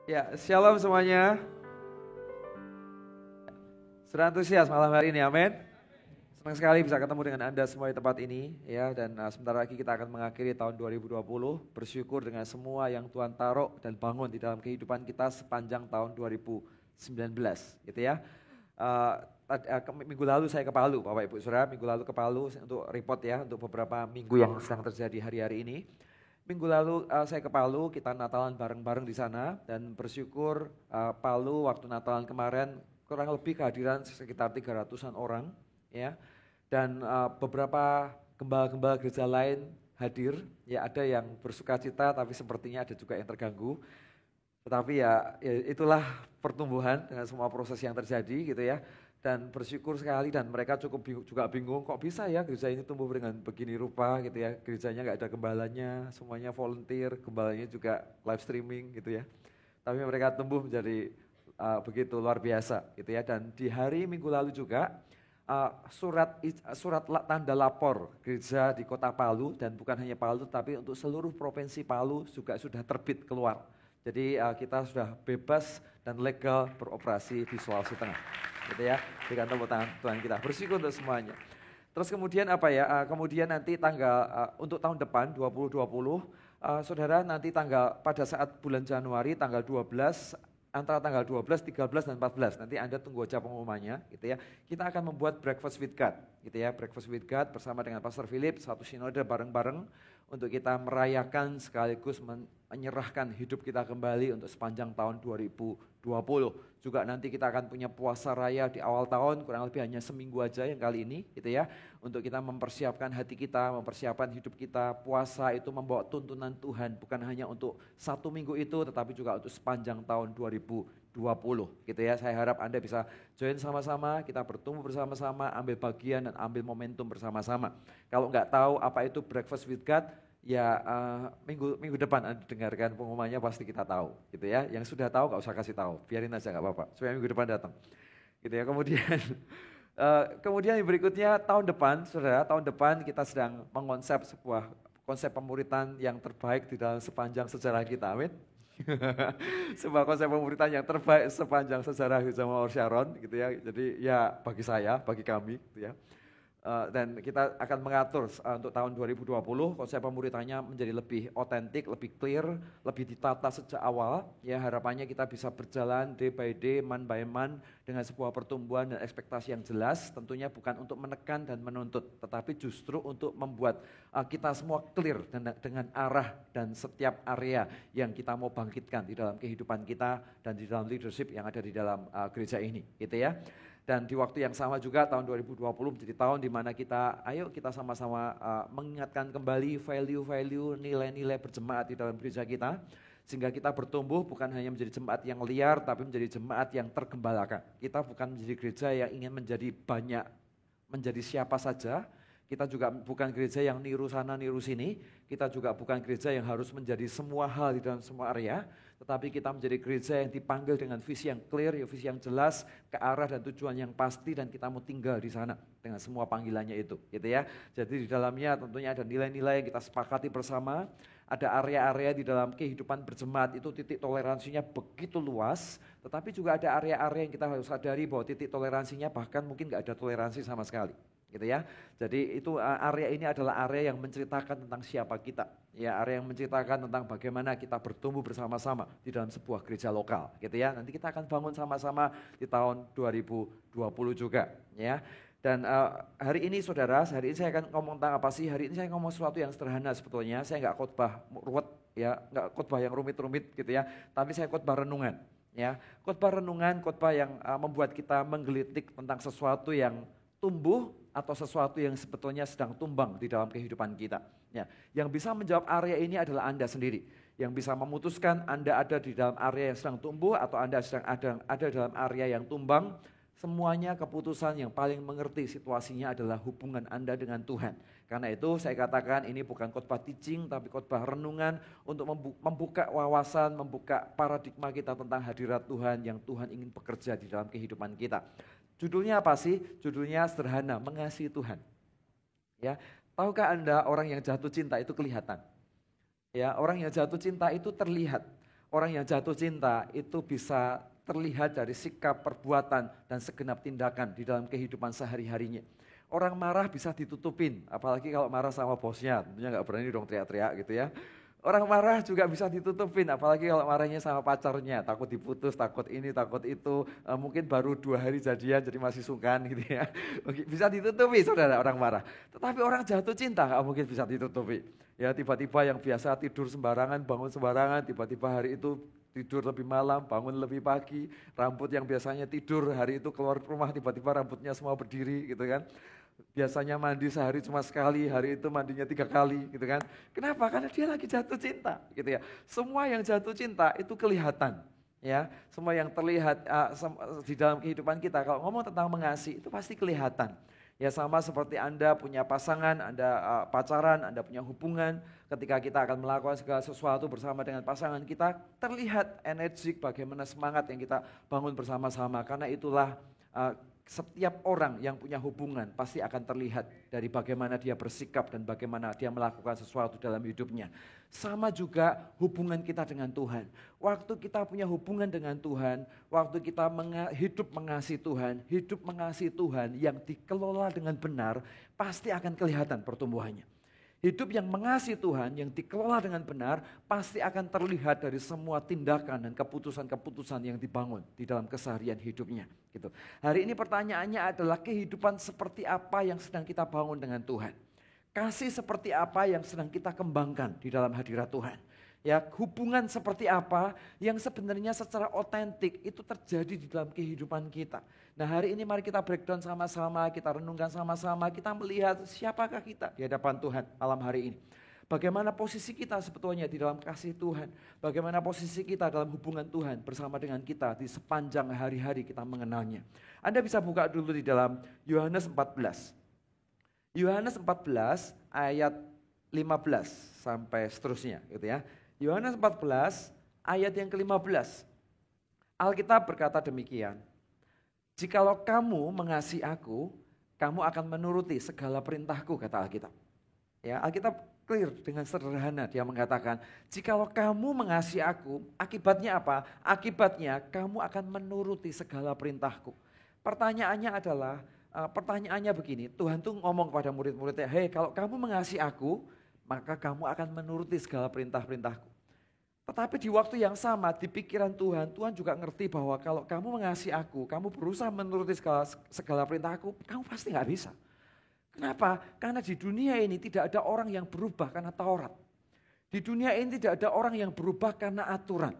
Ya, shalom semuanya. Sudah antusias malam hari ini, amin. Senang sekali bisa ketemu dengan Anda semua di tempat ini, ya. Dan sebentar lagi kita akan mengakhiri tahun 2020. Bersyukur dengan semua yang Tuhan taruh dan bangun di dalam kehidupan kita sepanjang tahun 2019, gitu ya. Minggu lalu saya ke Palu, Bapak Ibu Saudara. Minggu lalu ke Palu untuk report ya, untuk beberapa minggu yang sedang terjadi hari-hari ini. Minggu lalu saya ke Palu, kita Natalan bareng-bareng di sana dan bersyukur Palu waktu Natalan kemarin kurang lebih kehadiran sekitar 300-an orang ya. Dan beberapa gembala-gembala gereja lain hadir, ya ada yang bersukacita tapi sepertinya ada juga yang terganggu. Tetapi ya itulah pertumbuhan dengan semua proses yang terjadi gitu ya. Dan bersyukur sekali dan mereka cukup juga bingung kok bisa ya gereja ini tumbuh dengan begini rupa gitu ya. Gerejanya gak ada gembalanya, semuanya volunteer, gembalanya juga live streaming gitu ya. Tapi mereka tumbuh menjadi begitu luar biasa gitu ya. Dan di hari Minggu lalu juga surat tanda lapor gereja di kota Palu dan bukan hanya Palu tapi untuk seluruh provinsi Palu juga sudah terbit keluar. Jadi kita sudah bebas dan legal beroperasi di Sulawesi Tengah. Gitu ya, berikan tepuk tangan Tuhan kita. Bersyukur untuk semuanya. Terus kemudian apa ya? Kemudian nanti tanggal untuk tahun depan 2020, saudara nanti pada saat bulan Januari tanggal 12 antara tanggal 12, 13 dan 14 nanti Anda tunggu aja pengumumannya gitu ya. Kita akan membuat breakfast with God gitu ya. Breakfast with God bersama dengan Pastor Philip, satu sinode bareng-bareng untuk kita merayakan sekaligus menyerahkan hidup kita kembali untuk sepanjang tahun 2020. Juga nanti kita akan punya puasa raya di awal tahun, kurang lebih hanya seminggu aja yang kali ini gitu ya. Untuk kita mempersiapkan hati kita, mempersiapkan hidup kita. Puasa itu membawa tuntunan Tuhan, bukan hanya untuk satu minggu itu, tetapi juga untuk sepanjang tahun 2020 gitu ya. Saya harap Anda bisa join sama-sama, kita bertumbuh bersama-sama, ambil bagian dan ambil momentum bersama-sama. Kalau nggak tahu apa itu Breakfast with God, ya minggu depan Anda dengarkan pengumumannya pasti kita tahu gitu ya. Yang sudah tahu gak usah kasih tahu, biarin aja gak apa-apa supaya minggu depan datang gitu ya. Kemudian yang berikutnya tahun depan, saudara, tahun depan kita sedang mengonsep sebuah konsep pemuritan yang terbaik di dalam sepanjang sejarah kita, amin. Sebuah konsep pemuritan yang terbaik sepanjang sejarah Gereja Mawar Sharon gitu ya. Jadi ya bagi saya, bagi kami gitu ya. Dan kita akan mengatur untuk tahun 2020 konsep pemuritannya menjadi lebih otentik, lebih clear, lebih ditata sejak awal. Ya harapannya kita bisa berjalan day by day, month by month dengan sebuah pertumbuhan dan ekspektasi yang jelas. Tentunya bukan untuk menekan dan menuntut, tetapi justru untuk membuat kita semua clear dengan arah dan setiap area yang kita mau bangkitkan di dalam kehidupan kita dan di dalam leadership yang ada di dalam gereja ini, gitu ya. Dan di waktu yang sama juga tahun 2020 menjadi tahun di mana kita sama-sama mengingatkan kembali value-value, nilai-nilai berjemaat di dalam gereja kita. Sehingga kita bertumbuh bukan hanya menjadi jemaat yang liar, tapi menjadi jemaat yang tergembalakan. Kita bukan menjadi gereja yang ingin menjadi banyak, menjadi siapa saja. Kita juga bukan gereja yang niru sana, niru sini. Kita juga bukan gereja yang harus menjadi semua hal di dalam semua area. Tetapi kita menjadi gereja yang dipanggil dengan visi yang clear, visi yang jelas, ke arah dan tujuan yang pasti, dan kita mau tinggal di sana dengan semua panggilannya itu, gitu ya. Jadi di dalamnya tentunya ada nilai-nilai yang kita sepakati bersama, ada area-area di dalam kehidupan berjemaat itu titik toleransinya begitu luas, tetapi juga ada area-area yang kita harus sadari bahwa titik toleransinya bahkan mungkin nggak ada toleransi sama sekali. Gitu ya. Jadi itu area ini adalah area yang menceritakan tentang siapa kita. Ya, area yang menceritakan tentang bagaimana kita bertumbuh bersama-sama di dalam sebuah gereja lokal, gitu ya. Nanti kita akan bangun sama-sama di tahun 2020 juga, ya. Dan hari ini saudara, hari ini saya akan ngomong tentang apa sih? Hari ini saya ngomong sesuatu yang sederhana sebetulnya. Saya nggak khotbah ruwet, ya, nggak khotbah yang rumit-rumit gitu ya. Tapi saya khotbah renungan, ya. Khotbah renungan, khotbah yang membuat kita menggelitik tentang sesuatu yang tumbuh atau sesuatu yang sebetulnya sedang tumbang di dalam kehidupan kita. Ya, yang bisa menjawab area ini adalah Anda sendiri. Yang bisa memutuskan Anda ada di dalam area yang sedang tumbuh atau Anda sedang ada dalam area yang tumbang. Semuanya keputusan yang paling mengerti situasinya adalah hubungan Anda dengan Tuhan. Karena itu saya katakan ini bukan khotbah teaching tapi khotbah renungan untuk membuka wawasan, membuka paradigma kita tentang hadirat Tuhan yang Tuhan ingin bekerja di dalam kehidupan kita. Judulnya apa sih? Judulnya sederhana, mengasihi Tuhan. Ya, tahukah Anda orang yang jatuh cinta itu kelihatan? Ya, orang yang jatuh cinta itu terlihat. Orang yang jatuh cinta itu bisa terlihat dari sikap, perbuatan, dan segenap tindakan di dalam kehidupan sehari-harinya. Orang marah bisa ditutupin, apalagi kalau marah sama bosnya, tentunya nggak berani dong teriak-teriak gitu ya. Orang marah juga bisa ditutupin, apalagi kalau marahnya sama pacarnya, takut diputus, takut ini, takut itu, mungkin baru 2 hari jadian jadi masih sungkan gitu ya. Bisa ditutupi saudara orang marah. Tetapi orang jatuh cinta nggak mungkin bisa ditutupi. Ya tiba-tiba yang biasa tidur sembarangan, bangun sembarangan, tiba-tiba hari itu tidur lebih malam, bangun lebih pagi, rambut yang biasanya tidur hari itu keluar rumah tiba-tiba rambutnya semua berdiri gitu kan. Biasanya mandi sehari cuma sekali, hari itu mandinya 3 kali gitu kan. Kenapa? Karena dia lagi jatuh cinta gitu ya. Semua yang jatuh cinta itu kelihatan ya. Semua yang terlihat di dalam kehidupan kita kalau ngomong tentang mengasihi itu pasti kelihatan. Ya sama seperti Anda punya pasangan, Anda pacaran, Anda punya hubungan, ketika kita akan melakukan segala sesuatu bersama dengan pasangan kita, terlihat energik bagaimana semangat yang kita bangun bersama-sama. Karena itulah setiap orang yang punya hubungan pasti akan terlihat dari bagaimana dia bersikap dan bagaimana dia melakukan sesuatu dalam hidupnya. Sama juga hubungan kita dengan Tuhan. Waktu kita punya hubungan dengan Tuhan, waktu kita hidup mengasihi Tuhan yang dikelola dengan benar, pasti akan kelihatan pertumbuhannya. Hidup yang mengasihi Tuhan, yang dikelola dengan benar, pasti akan terlihat dari semua tindakan dan keputusan-keputusan yang dibangun di dalam keseharian hidupnya. Gitu. Hari ini pertanyaannya adalah kehidupan seperti apa yang sedang kita bangun dengan Tuhan. Kasih seperti apa yang sedang kita kembangkan di dalam hadirat Tuhan. Ya, hubungan seperti apa yang sebenarnya secara otentik itu terjadi di dalam kehidupan kita. Nah hari ini mari kita breakdown sama-sama, kita renungkan sama-sama, kita melihat siapakah kita di hadapan Tuhan malam hari ini. Bagaimana posisi kita sebetulnya di dalam kasih Tuhan. Bagaimana posisi kita dalam hubungan Tuhan bersama dengan kita di sepanjang hari-hari kita mengenalnya. Anda bisa buka dulu di dalam Yohanes 14. Yohanes 14 ayat 15 sampai seterusnya gitu ya. Yohanes 14 ayat yang ke-15. Alkitab berkata demikian. Jikalau kamu mengasihi aku, kamu akan menuruti segala perintahku, kata Alkitab. Ya, Alkitab clear dengan sederhana dia mengatakan, jikalau kamu mengasihi aku, akibatnya apa? Akibatnya kamu akan menuruti segala perintahku. Pertanyaannya adalah, pertanyaannya begini, Tuhan tuh ngomong kepada murid-muridnya, hei kalau kamu mengasihi aku, maka kamu akan menuruti segala perintah-perintahku. Tetapi di waktu yang sama di pikiran Tuhan, Tuhan juga ngerti bahwa kalau kamu mengasihi aku, kamu berusaha menuruti segala perintahku, kamu pasti gak bisa. Kenapa? Karena di dunia ini tidak ada orang yang berubah karena Taurat. Di dunia ini tidak ada orang yang berubah karena aturan.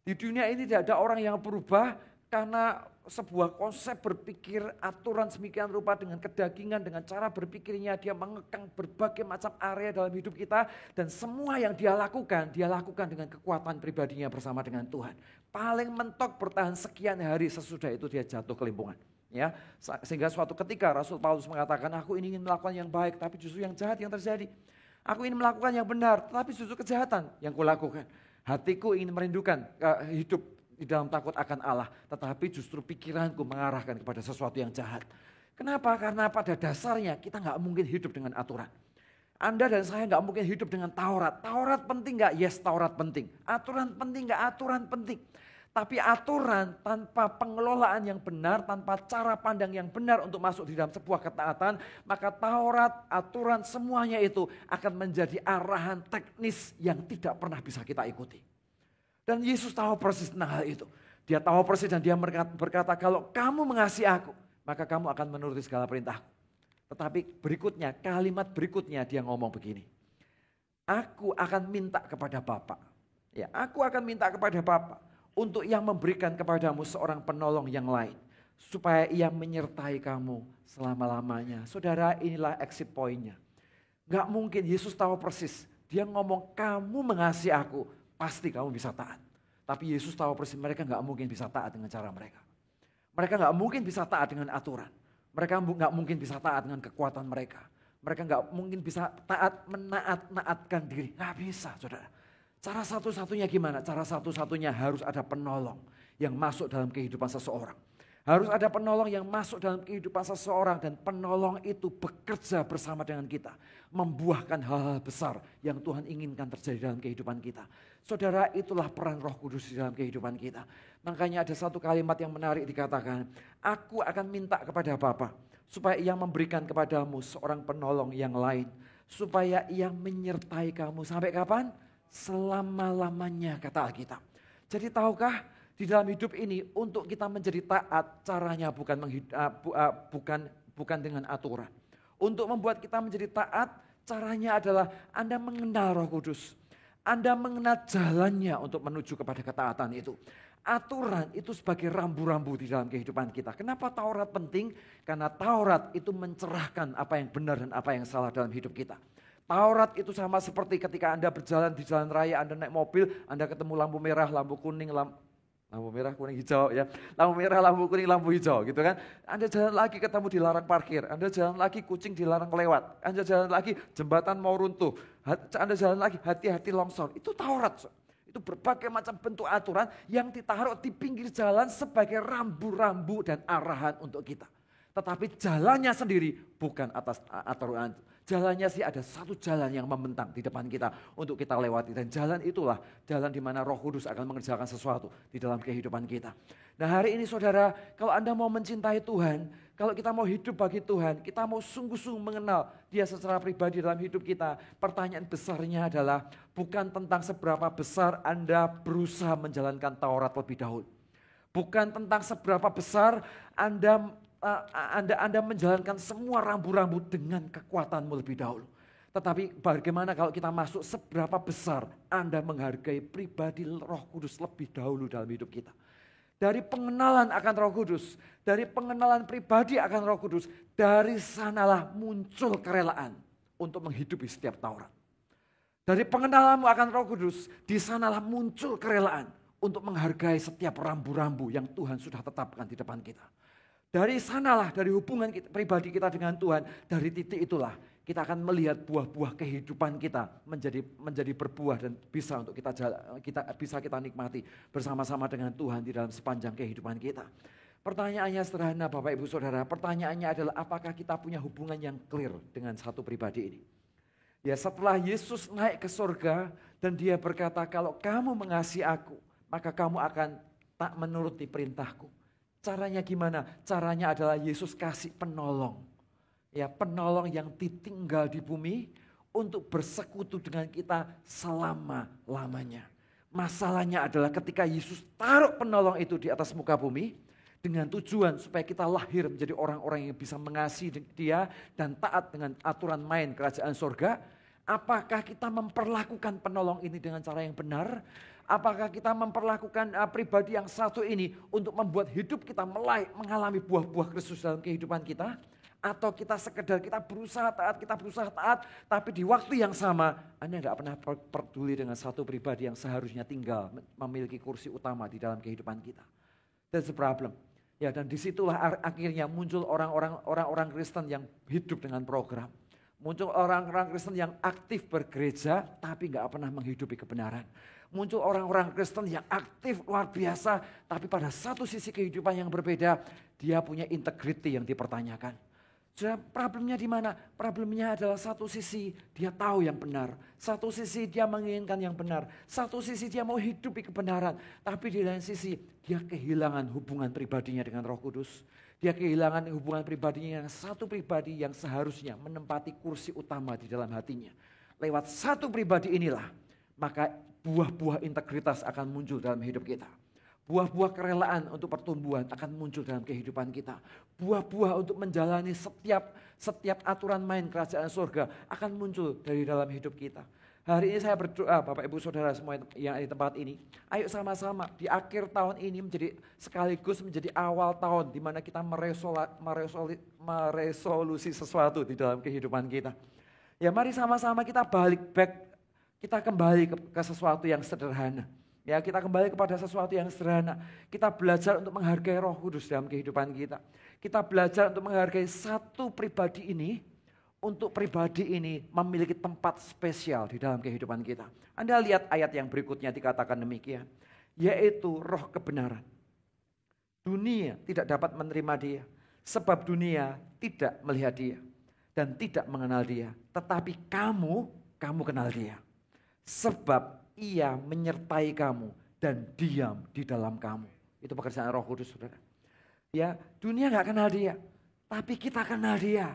Di dunia ini tidak ada orang yang berubah karena sebuah konsep berpikir aturan sedemikian rupa dengan kedagingan, dengan cara berpikirnya dia mengekang berbagai macam area dalam hidup kita dan semua yang dia lakukan dengan kekuatan pribadinya bersama dengan Tuhan. Paling mentok bertahan sekian hari sesudah itu dia jatuh kelimpungan. Ya, sehingga suatu ketika Rasul Paulus mengatakan aku ingin melakukan yang baik tapi justru yang jahat yang terjadi. Aku ingin melakukan yang benar tapi justru kejahatan yang kulakukan. Hatiku ingin merindukan hidup di dalam takut akan Allah, tetapi justru pikiranku mengarahkan kepada sesuatu yang jahat. Kenapa? Karena pada dasarnya kita nggak mungkin hidup dengan aturan. Anda dan saya nggak mungkin hidup dengan Taurat. Taurat penting nggak? Yes, Taurat penting. Aturan penting nggak? Aturan penting. Tapi aturan tanpa pengelolaan yang benar, tanpa cara pandang yang benar untuk masuk di dalam sebuah ketaatan, maka Taurat, aturan semuanya itu akan menjadi arahan teknis yang tidak pernah bisa kita ikuti. Dan Yesus tahu persis tentang hal itu. Dia tahu persis dan dia berkata, kalau kamu mengasihi aku, maka kamu akan menuruti segala perintahku. Tetapi berikutnya, kalimat berikutnya dia ngomong begini. Aku akan minta kepada Bapa. Ya, aku akan minta kepada Bapa untuk yang memberikan kepadamu seorang penolong yang lain. Supaya ia menyertai kamu selama-lamanya. Saudara, inilah exit point-nya. Gak mungkin, Yesus tahu persis. Dia ngomong, kamu mengasihi aku. Pasti kamu bisa taat. Tapi Yesus tahu persis mereka gak mungkin bisa taat dengan cara mereka. Mereka gak mungkin bisa taat dengan aturan. Mereka gak mungkin bisa taat dengan kekuatan mereka. Mereka gak mungkin bisa taat menaat-naatkan diri. Gak bisa saudara. Cara satu-satunya gimana? Cara satu-satunya harus ada penolong yang masuk dalam kehidupan seseorang. Harus ada penolong yang masuk dalam kehidupan seseorang dan penolong itu bekerja bersama dengan kita. Membuahkan hal-hal besar yang Tuhan inginkan terjadi dalam kehidupan kita. Saudara, itulah peran Roh Kudus di dalam kehidupan kita. Makanya ada satu kalimat yang menarik dikatakan, aku akan minta kepada Bapa supaya ia memberikan kepadamu seorang penolong yang lain. Supaya ia menyertai kamu sampai kapan? Selama-lamanya, kata Alkitab. Jadi tahukah di dalam hidup ini untuk kita menjadi taat caranya bukan dengan aturan. Untuk membuat kita menjadi taat caranya adalah Anda mengenal Roh Kudus. Anda mengenal jalannya untuk menuju kepada ketaatan itu. Aturan itu sebagai rambu-rambu di dalam kehidupan kita. Kenapa Taurat penting? Karena Taurat itu mencerahkan apa yang benar dan apa yang salah dalam hidup kita. Taurat itu sama seperti ketika Anda berjalan di jalan raya, Anda naik mobil, Anda ketemu lampu merah, lampu kuning, lampu merah, kuning, hijau ya. Lampu merah, lampu kuning, lampu hijau gitu kan. Anda jalan lagi ketemu dilarang parkir, Anda jalan lagi kucing dilarang lewat, Anda jalan lagi jembatan mau runtuh, Anda jalan lagi hati-hati longsor. Itu Taurat. Itu berbagai macam bentuk aturan yang ditaruh di pinggir jalan sebagai rambu-rambu dan arahan untuk kita. Tetapi jalannya sendiri bukan atas aturan. Jalannya sih ada satu jalan yang membentang di depan kita untuk kita lewati. Dan jalan itulah jalan di mana Roh Kudus akan mengerjakan sesuatu di dalam kehidupan kita. Nah hari ini saudara, kalau Anda mau mencintai Tuhan, kalau kita mau hidup bagi Tuhan, kita mau sungguh-sungguh mengenal Dia secara pribadi dalam hidup kita. Pertanyaan besarnya adalah bukan tentang seberapa besar Anda berusaha menjalankan Taurat lebih dahulu. Bukan tentang seberapa besar Anda menjalankan semua rambu-rambu dengan kekuatanmu lebih dahulu. Tetapi bagaimana kalau kita masuk seberapa besar Anda menghargai pribadi Roh Kudus lebih dahulu dalam hidup kita. Dari pengenalan akan Roh Kudus, dari pengenalan pribadi akan Roh Kudus, dari sanalah muncul kerelaan untuk menghidupi setiap Taurat. Dari pengenalanmu akan Roh Kudus, di sanalah muncul kerelaan untuk menghargai setiap rambu-rambu yang Tuhan sudah tetapkan di depan kita. Dari sanalah, dari hubungan pribadi kita dengan Tuhan, dari titik itulah kita akan melihat buah-buah kehidupan kita menjadi berbuah dan bisa untuk kita nikmati bersama-sama dengan Tuhan di dalam sepanjang kehidupan kita. Pertanyaannya sederhana Bapak Ibu Saudara, pertanyaannya adalah apakah kita punya hubungan yang clear dengan satu pribadi ini? Ya setelah Yesus naik ke surga dan Dia berkata kalau kamu mengasihi aku, maka kamu akan tak menuruti perintahku. Caranya gimana? Caranya adalah Yesus kasih penolong. Ya, penolong yang ditinggal di bumi untuk bersekutu dengan kita selama-lamanya. Masalahnya adalah ketika Yesus taruh penolong itu di atas muka bumi dengan tujuan supaya kita lahir menjadi orang-orang yang bisa mengasihi Dia dan taat dengan aturan main kerajaan surga. Apakah kita memperlakukan penolong ini dengan cara yang benar? Apakah kita memperlakukan pribadi yang satu ini untuk membuat hidup kita mengalami buah-buah Kristus dalam kehidupan kita? Atau kita berusaha taat, tapi di waktu yang sama Anda tidak pernah peduli dengan satu pribadi yang seharusnya tinggal memiliki kursi utama di dalam kehidupan kita. That's the problem. Ya, dan disitulah akhirnya muncul orang-orang Kristen yang hidup dengan program. Muncul orang-orang Kristen yang aktif bergereja tapi nggak pernah menghidupi kebenaran. Muncul orang-orang Kristen yang aktif luar biasa tapi pada satu sisi kehidupan yang berbeda dia punya integriti yang dipertanyakan. Sudah problemnya di mana? Problemnya adalah satu sisi dia tahu yang benar, satu sisi dia menginginkan yang benar, satu sisi dia mau hidupi kebenaran, tapi di lain sisi dia kehilangan hubungan pribadinya dengan Roh Kudus. Dia kehilangan hubungan pribadinya yang satu pribadi yang seharusnya menempati kursi utama di dalam hatinya. Lewat satu pribadi inilah, maka buah-buah integritas akan muncul dalam hidup kita. Buah-buah kerelaan untuk pertumbuhan akan muncul dalam kehidupan kita. Buah-buah untuk menjalani setiap aturan main kerajaan surga akan muncul dari dalam hidup kita. Hari ini saya berdoa Bapak Ibu Saudara semua yang ada di tempat ini. Ayo sama-sama di akhir tahun ini sekaligus menjadi awal tahun di mana kita meresolusi sesuatu di dalam kehidupan kita. Ya mari sama-sama kita kita kembali ke sesuatu yang sederhana. Ya, kita kembali kepada sesuatu yang sederhana. Kita belajar untuk menghargai Roh Kudus dalam kehidupan kita. Kita belajar untuk menghargai satu pribadi ini, untuk pribadi ini memiliki tempat spesial di dalam kehidupan kita. Anda lihat ayat yang berikutnya dikatakan demikian, yaitu Roh kebenaran. Dunia tidak dapat menerima Dia, sebab dunia tidak melihat Dia dan tidak mengenal Dia. Tetapi kamu kenal Dia. Sebab ia menyertai kamu dan diam di dalam kamu. Itu pekerjaan Roh Kudus, saudara. Ya, dunia gak kenal dia, tapi kita kenal dia.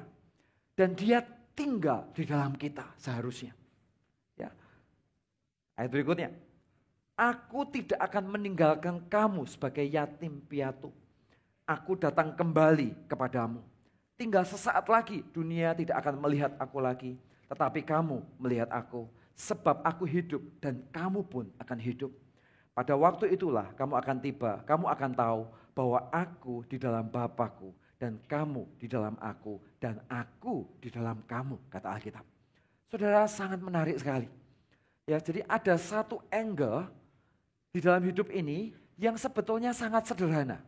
Dan dia tinggal di dalam kita seharusnya. Ya. Ayat berikutnya. Aku tidak akan meninggalkan kamu sebagai yatim piatu. Aku datang kembali kepadamu. Tinggal sesaat lagi dunia tidak akan melihat aku lagi. Tetapi kamu melihat aku. Sebab aku hidup dan kamu pun akan hidup. Pada waktu itulah kamu akan tiba. Kamu akan tahu bahwa aku di dalam Bapa-Ku. Dan kamu di dalam aku. Dan aku di dalam kamu, kata Alkitab. Saudara, sangat menarik sekali. Ya, jadi ada satu angle di dalam hidup ini yang sebetulnya sangat sederhana.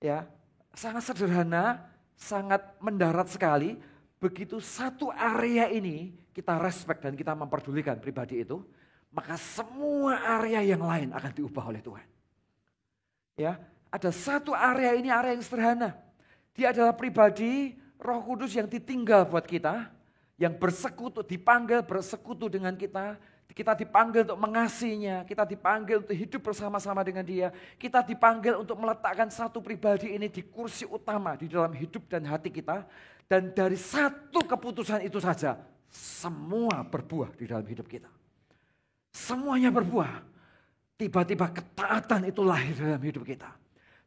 Ya, sangat sederhana, sangat mendarat sekali. Begitu satu area ini kita respect dan kita memperdulikan pribadi itu, maka semua area yang lain akan diubah oleh Tuhan. Ya, ada satu area ini area yang sederhana. Dia adalah pribadi Roh Kudus yang ditinggal buat kita, yang bersekutu, dipanggil bersekutu dengan kita. Kita dipanggil untuk mengasihinya, kita dipanggil untuk hidup bersama-sama dengan dia. Kita dipanggil untuk meletakkan satu pribadi ini di kursi utama di dalam hidup dan hati kita. Dan dari satu keputusan itu saja, semua berbuah di dalam hidup kita. Semuanya berbuah. Tiba-tiba ketaatan itu lahir dalam hidup kita.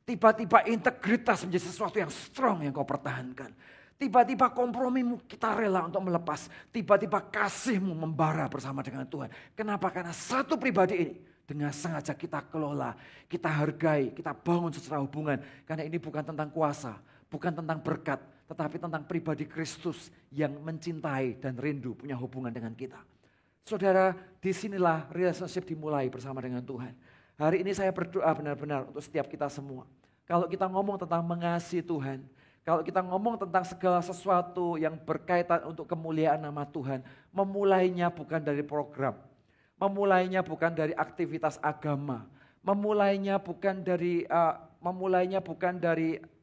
Tiba-tiba integritas menjadi sesuatu yang strong yang kau pertahankan. Tiba-tiba kompromimu kita rela untuk melepas. Tiba-tiba kasihmu membara bersama dengan Tuhan. Kenapa? Karena satu pribadi ini dengan sengaja kita kelola, kita hargai, kita bangun secara hubungan. Karena ini bukan tentang kuasa, bukan tentang berkat, tetapi tentang pribadi Kristus yang mencintai dan rindu punya hubungan dengan kita. Saudara, disinilah relationship dimulai bersama dengan Tuhan. Hari ini saya berdoa benar-benar untuk setiap kita semua. Kalau kita ngomong tentang mengasihi Tuhan, kalau kita ngomong tentang segala sesuatu yang berkaitan untuk kemuliaan nama Tuhan, memulainya bukan dari program, memulainya bukan dari aktivitas agama, memulainya bukan dari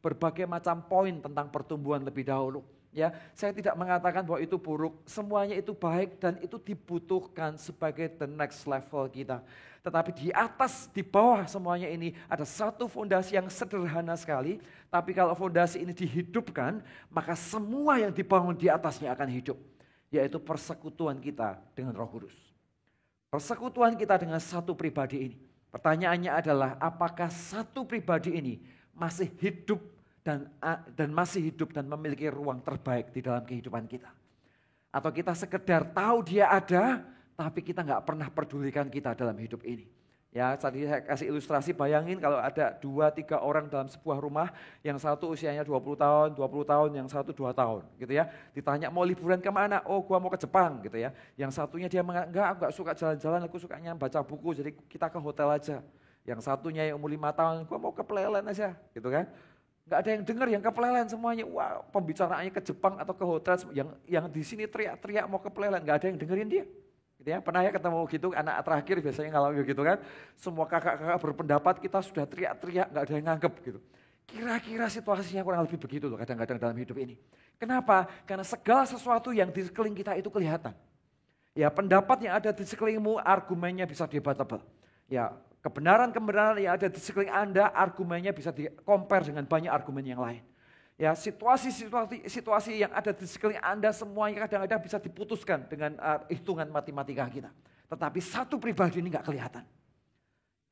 berbagai macam poin tentang pertumbuhan lebih dahulu. Ya, saya tidak mengatakan bahwa itu buruk, semuanya itu baik dan itu dibutuhkan sebagai the next level kita. Tetapi di atas, di bawah semuanya ini ada satu fondasi yang sederhana sekali. Tapi kalau fondasi ini dihidupkan, maka semua yang dibangun di atasnya akan hidup. Yaitu persekutuan kita dengan Roh Kudus. Persekutuan kita dengan satu pribadi ini. Pertanyaannya adalah apakah satu pribadi ini masih hidup dan masih hidup dan memiliki ruang terbaik di dalam kehidupan kita. Atau kita sekedar tahu dia ada, tapi kita nggak pernah pedulikan kita dalam hidup ini. Ya, tadi saya kasih ilustrasi, bayangin kalau ada 2-3 orang dalam sebuah rumah, yang satu usianya 20 tahun, yang satu 2 tahun, gitu ya. Ditanya mau liburan kemana? Oh, gua mau ke Jepang, gitu ya. Yang satunya dia enggak, aku nggak suka jalan-jalan, aku sukanya baca buku, jadi kita ke hotel aja. Yang satunya yang umur 5 tahun, gua mau ke Plelen aja, gitu kan. Nggak ada yang dengar, yang ke Plelen semuanya. Wah, pembicaraannya ke Jepang atau ke hotel, yang di sini teriak-teriak mau ke Plelen, nggak ada yang dengerin dia. Gitu ya, pernah ya ketemu gitu, anak terakhir biasanya ngalamin gitu kan. Semua kakak-kakak berpendapat, kita sudah teriak-teriak, nggak ada yang nganggep gitu. Kira-kira situasinya kurang lebih begitu loh kadang-kadang dalam hidup ini. Kenapa? Karena segala sesuatu yang di sekeliling kita itu kelihatan. Ya, pendapat yang ada di sekelilingmu, argumennya bisa debatable. Ya, kebenaran-kebenaran yang ada di sekeliling Anda, argumennya bisa di-compare dengan banyak argumen yang lain. Ya, situasi yang ada di sekeliling Anda semuanya kadang-kadang bisa diputuskan dengan hitungan matematika kita. Tetapi satu pribadi ini nggak kelihatan.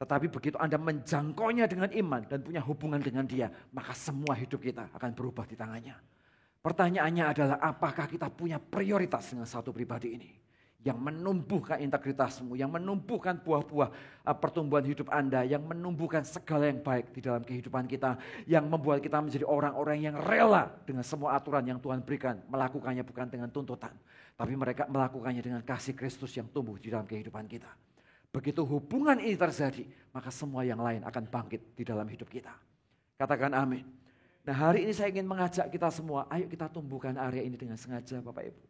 Tetapi begitu Anda menjangkaunya dengan iman dan punya hubungan dengan dia, maka semua hidup kita akan berubah di tangannya. Pertanyaannya adalah apakah kita punya prioritas dengan satu pribadi ini? Yang menumbuhkan integritasmu, yang menumbuhkan buah-buah pertumbuhan hidup Anda, yang menumbuhkan segala yang baik di dalam kehidupan kita, yang membuat kita menjadi orang-orang yang rela dengan semua aturan yang Tuhan berikan, melakukannya bukan dengan tuntutan, tapi mereka melakukannya dengan kasih Kristus yang tumbuh di dalam kehidupan kita. Begitu hubungan ini terjadi, maka semua yang lain akan bangkit di dalam hidup kita. Katakan amin. Nah, hari ini saya ingin mengajak kita semua, ayo kita tumbuhkan area ini dengan sengaja Bapak Ibu.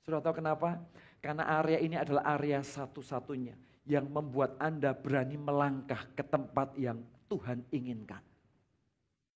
Sudah tahu kenapa? Karena area ini adalah area satu-satunya yang membuat Anda berani melangkah ke tempat yang Tuhan inginkan.